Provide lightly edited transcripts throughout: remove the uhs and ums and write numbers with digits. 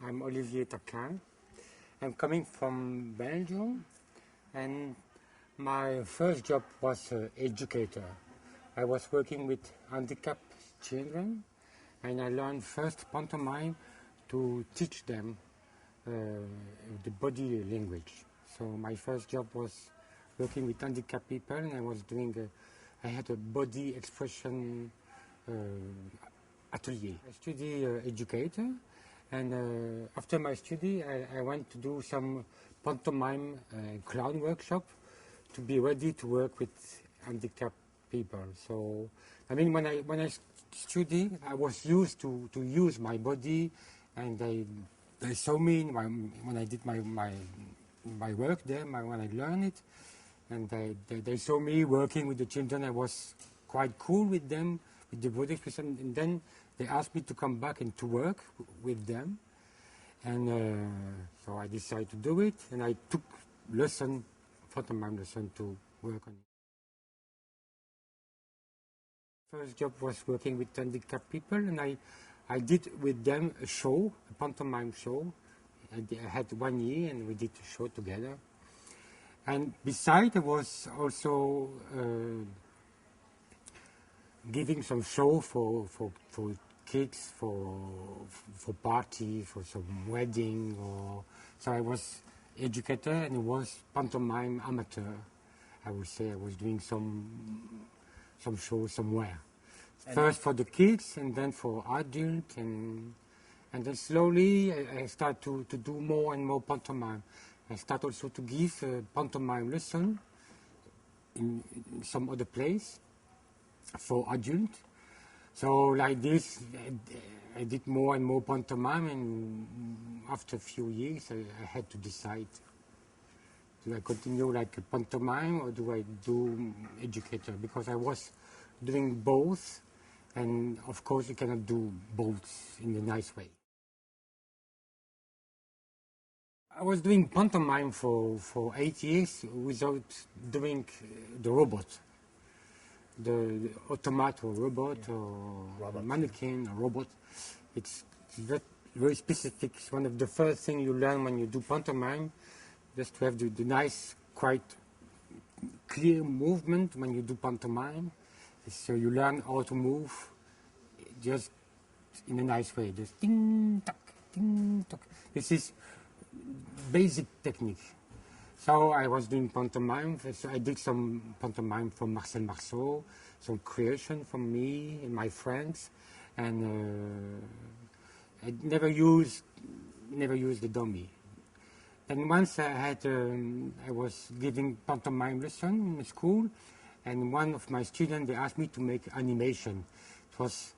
I'm Olivier Taquin. I'm coming from Belgium, and my first job was educator. I was working with handicapped children, and I learned first pantomime to teach them the body language. So my first job was working with handicapped people, and I was doing I had a body expression atelier. I studied educator, and after my study, I went to do some pantomime clown workshop to be ready to work with handicapped people. So, I mean, when I studied, I was used to use my body, and they saw me when I did my work there, when I learned it, and they saw me working with the children. I was quite cool with them, with the body expression, and then they asked me to come back and to work with them, and so I decided to do it, and I took pantomime lesson to work on it. First job was working with handicapped people, and I did with them a show, a pantomime show. I had 1 year, and we did a show together. And besides, I was also giving some show for kids, for party, for some wedding, so I was educator and I was pantomime amateur. I would say I was doing some show somewhere. First for the kids, and then for adults, and then slowly I start to do more and more pantomime. I start also to give pantomime lesson in some other place for adults. So like this, I did more and more pantomime, and after a few years, I had to decide: do I continue like a pantomime or do I do educator? Because I was doing both, and of course you cannot do both in a nice way. I was doing pantomime for 8 years without doing the robot, the automat or robot or mannequin or robot. It's very specific. It's one of the first things you learn when you do pantomime, just to have the nice, quite clear movement when you do pantomime. So you learn how to move just in a nice way, just ting, tuck, ting, tuck. This is basic technique. So I was doing pantomime. So I did some pantomime from Marcel Marceau, some creation from me and my friends, and I never used the dummy. And once I was giving pantomime lesson in school, and one of my students, they asked me to make animation. It was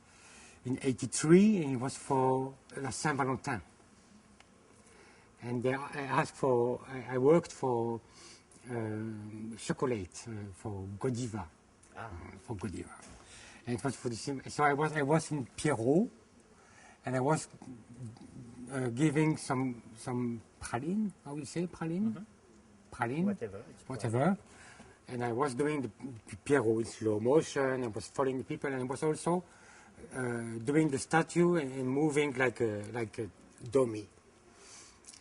in '83, and it was for La Saint-Valentin. And I worked for chocolate, for Godiva. For Godiva. And it was for the same. So I was in Pierrot, and I was giving some praline. How we say praline? Mm-hmm. Praline. Whatever. And I was doing the Pierrot in slow motion. I was following the people, and I was also doing the statue and moving like a dummy.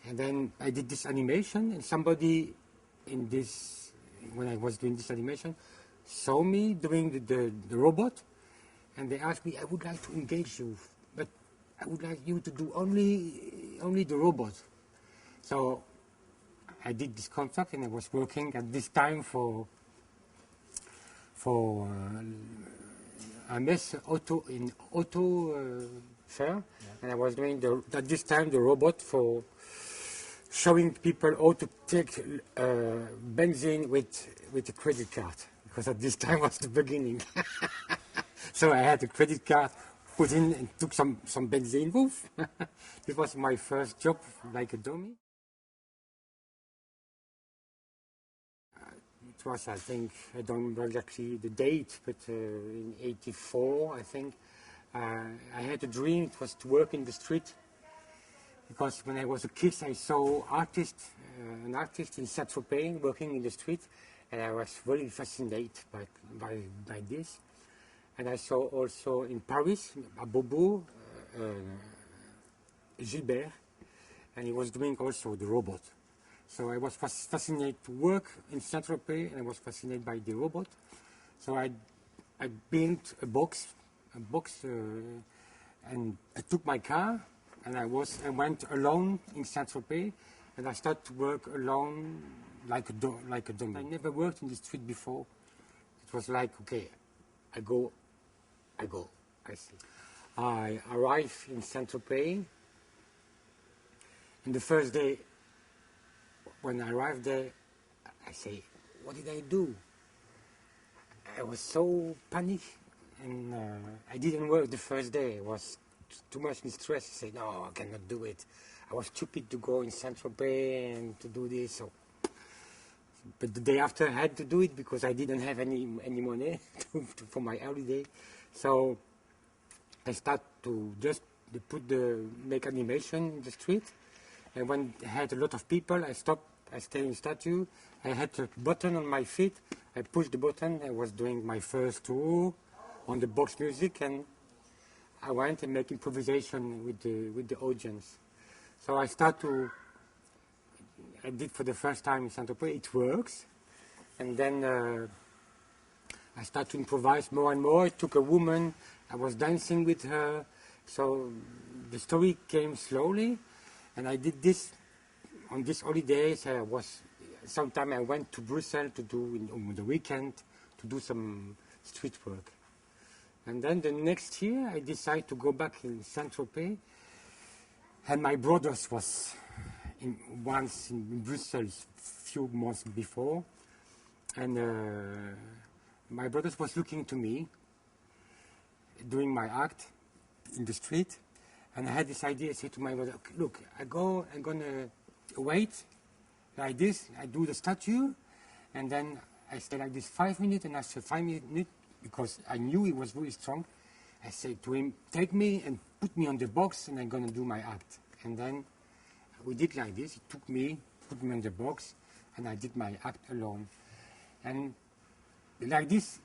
And then I did this animation, and somebody when I was doing this animation, saw me doing the robot, and they asked me, I would like to engage you, but I would like you to do only the robot. So I did this contract, and I was working at this time for Hermes auto fair, and I was doing at this time the robot for showing people how to take benzene with a credit card, because at this time was the beginning. So I had a credit card, put in and took some benzene. Woof. This was my first job, like a dummy. It was, I think, I don't remember exactly the date, but in '84, I think, I had a dream. It was to work in the street. Because when I was a kid, I saw an artist in Saint-Tropez working in the street, and I was very fascinated by this. And I saw also in Paris, à Beaubourg, Gilbert, and he was doing also the robot. So I was fascinated to work in Saint-Tropez, and I was fascinated by the robot. So I built a box, and I took my car, and I went alone in Saint-Tropez, and I started to work alone like a dummy. I never worked in the street before. It was like, okay, I go, I see. I arrived in Saint-Tropez, and the first day, when I arrived there, I say, what did I do? I was so panicked, and I didn't work the first day. I was too much in stress. I said, no, I cannot do it. I was stupid to go in Saint-Tropez and to do this. So. But the day after, I had to do it because I didn't have any money for my holiday. So I started to just make animation in the street. And when I had a lot of people, I stopped. I stayed in statue. I had a button on my feet. I pushed the button. I was doing my first tour on the box music, and I went and make improvisation with the audience. So I did for the first time in Saint-Tropez. It works, and then I started to improvise more and more. It took a woman. I was dancing with her. So the story came slowly, and I did this. On these holidays, sometimes I went to Brussels to do, on the weekend, to do some street work. And then the next year, I decided to go back in Saint-Tropez, and my brothers was once in Brussels few months before, and my brothers was looking to me, doing my act in the street, and I had this idea. I said to my brother, look, I'm gonna wait like this, I do the statue, and then I stay like this 5 minutes, and after 5 minutes, because I knew he was really strong, I said to him, take me and put me on the box, and I'm gonna do my act. And then we did like this. He took me, put me on the box, and I did my act alone. And like this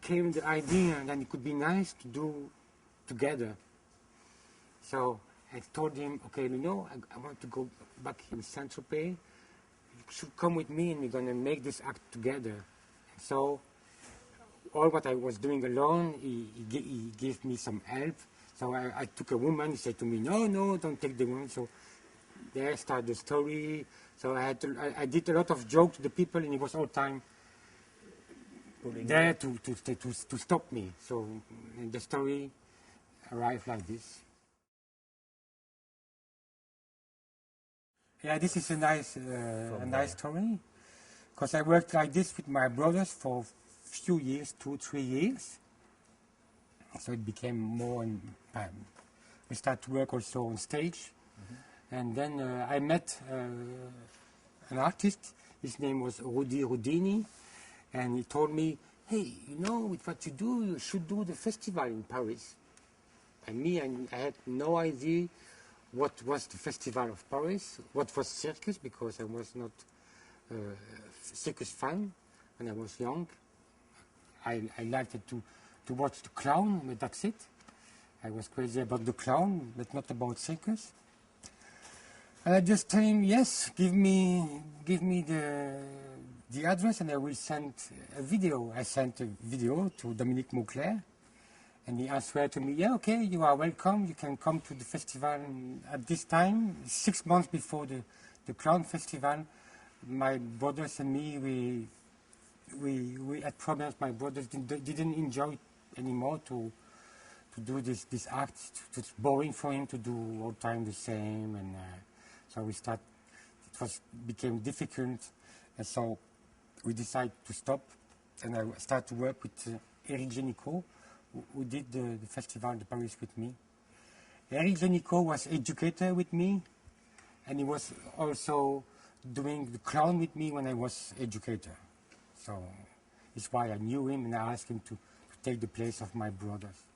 came the idea that it could be nice to do together. So I told him, okay, I want to go back in Saint-Tropez. You should come with me, and we're going to make this act together. So all what I was doing alone, he gave me some help. So I took a woman. He said to me, no, don't take the woman. So there started the story. So I did a lot of jokes to the people, and it was all time there to stop me. So the story arrived like this. Yeah, this is a nice story, because I worked like this with my brothers for a few years, 2-3 years. So it became more, and we started to work also on stage. And then I met an artist. His name was Rudy Rudini, and he told me, hey, with what you do, you should do the festival in Paris. And I had no idea what was the Festival of Paris, what was circus, because I was not a circus fan when I was young. I liked to watch the clown, but that's it. I was crazy about the clown, but not about circus. And I just told him, yes, give me the address, and I will send a video. I sent a video to Dominique Mauclair, and he answered to me, yeah, okay, you are welcome. You can come to the festival at this time. 6 months before the Clown Festival, my brothers and me, we had problems. My brothers didn't enjoy it anymore to do this act. It's boring for him to do all the time the same, and so became difficult, and so we decided to stop, and I started to work with Eric Génicot, who did the festival in Paris with me. Eric Génicot was educator with me, and he was also doing the clown with me when I was educator. So it's why I knew him, and I asked him to take the place of my brothers.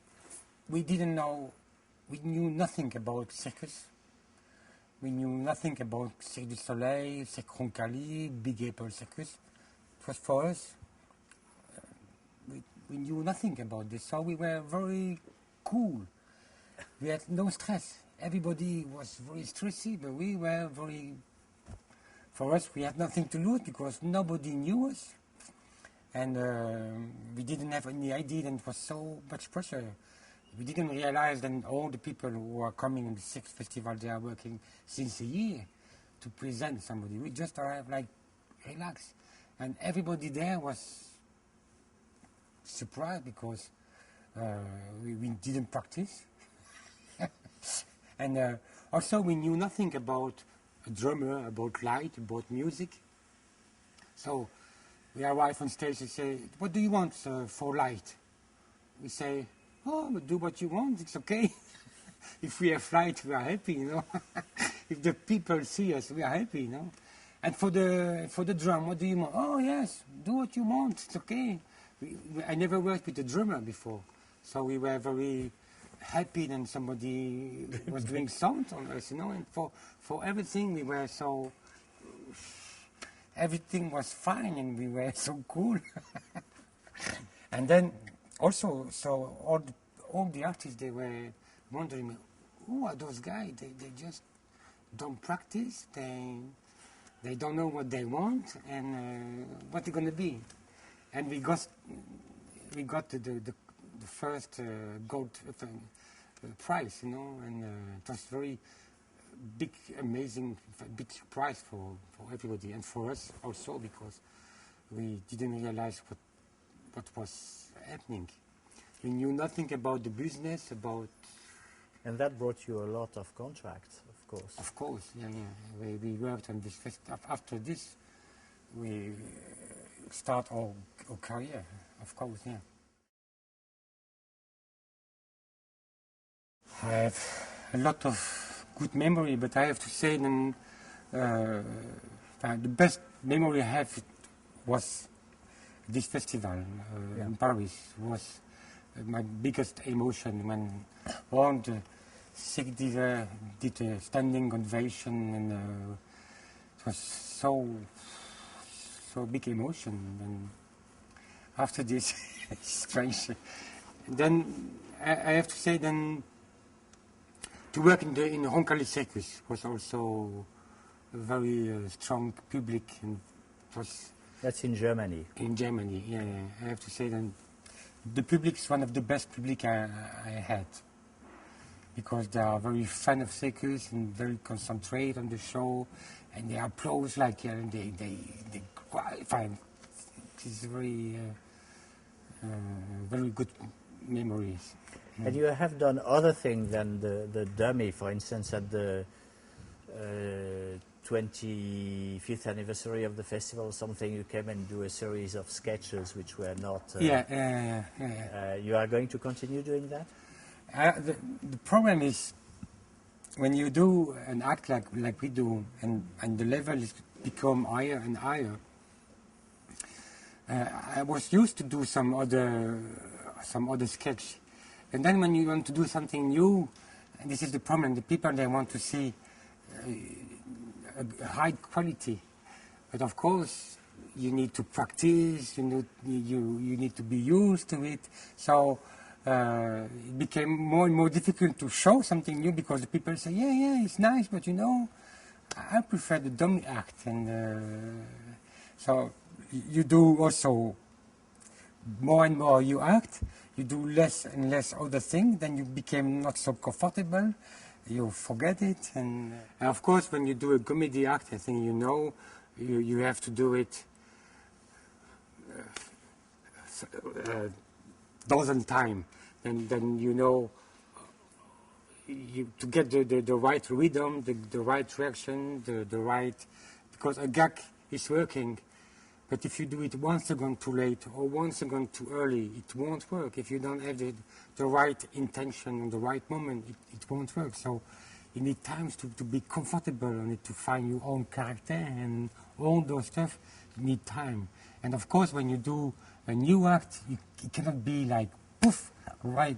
We knew nothing about circus. We knew nothing about Cirque du Soleil, Cirque Roncalli, Big Apple Circus. It was for us. We knew nothing about this, so we were very cool. We had no stress. everybody was very stressy, but we were very, for us, we had nothing to lose because nobody knew us. And we didn't have any idea that it was so much pressure. We didn't realize that all the people who are coming in the 6th festival, they are working since a year to present somebody. We just arrived like, relax. And everybody there was surprised because we didn't practice. And also we knew nothing about a drummer, about light, about music. So we arrive on stage and say, what do you want for light? We say, oh, but do what you want, it's okay. If we have light, we are happy, you know. If the people see us, we are happy, you know. And for the drum, what do you want? Oh, yes, do what you want, it's okay. I never worked with a drummer before, so we were very happy that somebody was doing sound on us, you know. And for everything, we were so... Everything was fine and we were so cool. And then also, so all the artists, they were wondering, who are those guys? They just don't practice, they don't know what they want and what they're going to be. And we got the first gold prize, you know, and it was very big, amazing, big prize for everybody and for us also because we didn't realize what was happening. We knew nothing about the business, about... And that brought you a lot of contracts, of course. Of course, yeah. We worked on this festival. After this, we start our career, of course, yeah. I have a lot of good memory, but I have to say then the best memory I have was this festival in Paris. Was my biggest emotion when all the sick did a standing ovation, and it was so big emotion. And after this, it's strange. Then I have to say then. To work in the Rehearsal Circus was also a very strong public, and it was... That's in Germany. In Germany, yeah. I have to say that the public is one of the best public I had, because they are very fan of circus and very concentrated on the show, and they applaud like they qualify. It is very good memories. And you have done other things than the dummy, for instance, at the 25th anniversary of the festival or something, you came and do a series of sketches which were not... you are going to continue doing that? The problem is, when you do an act like we do, and the level is become higher and higher, I was used to do some other sketch. And then when you want to do something new, and this is the problem, the people, they want to see a high quality. But of course, you need to practice, you need to be used to it. So it became more and more difficult to show something new because the people say, yeah, it's nice, but you know, I prefer the dummy act. And so you do also more and more you act. You do less and less other things, then you became not so comfortable, you forget it. And of course, when you do a comedy act, I think you have to do it dozen times. And then to get the right rhythm, the right reaction, the right... Because a gag is working. But if you do it 1 second too late or 1 second too early, it won't work. If you don't have the right intention and the right moment, it won't work. So you need times to be comfortable on it, to find your own character and all those stuff. You need time. And of course, when you do a new act, it cannot be like, poof, right,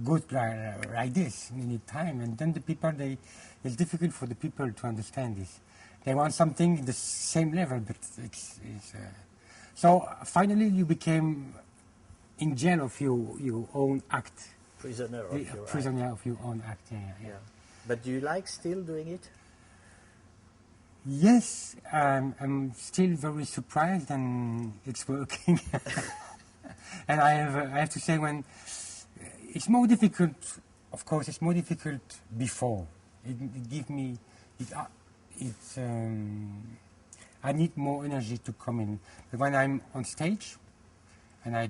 good like this. You need time. And then the people, it's difficult for the people to understand this. They want something at the same level, but so finally you became in jail of your own act. prisoner of your prisoner act. of your own acting. Yeah. But do you like still doing it? Yes, I'm still very surprised, and it's working. And I have to say, when it's more difficult, of course, it's more difficult before. It gives me, I need more energy to come in. But when I'm on stage, and I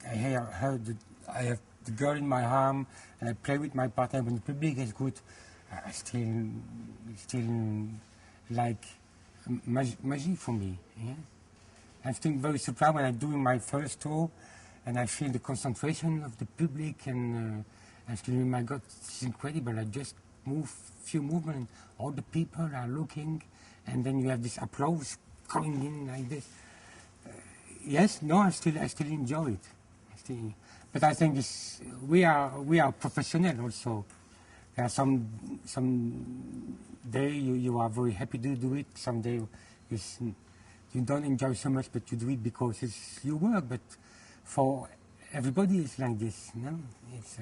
have the girl in my arm, and I play with my partner, when the public is good, I still like magic for me. Yeah? I'm still very surprised when I'm doing my first tour, and I feel the concentration of the public, and I feel, oh my God, it's incredible. I just move few movements, all the people are looking, and then you have this applause coming in like this. Yes, no, I still enjoy it. But I think we are professional also. There are some day you are very happy to do it. Some day you don't enjoy so much, but you do it because it's your work. But for everybody, it's like this, no? It's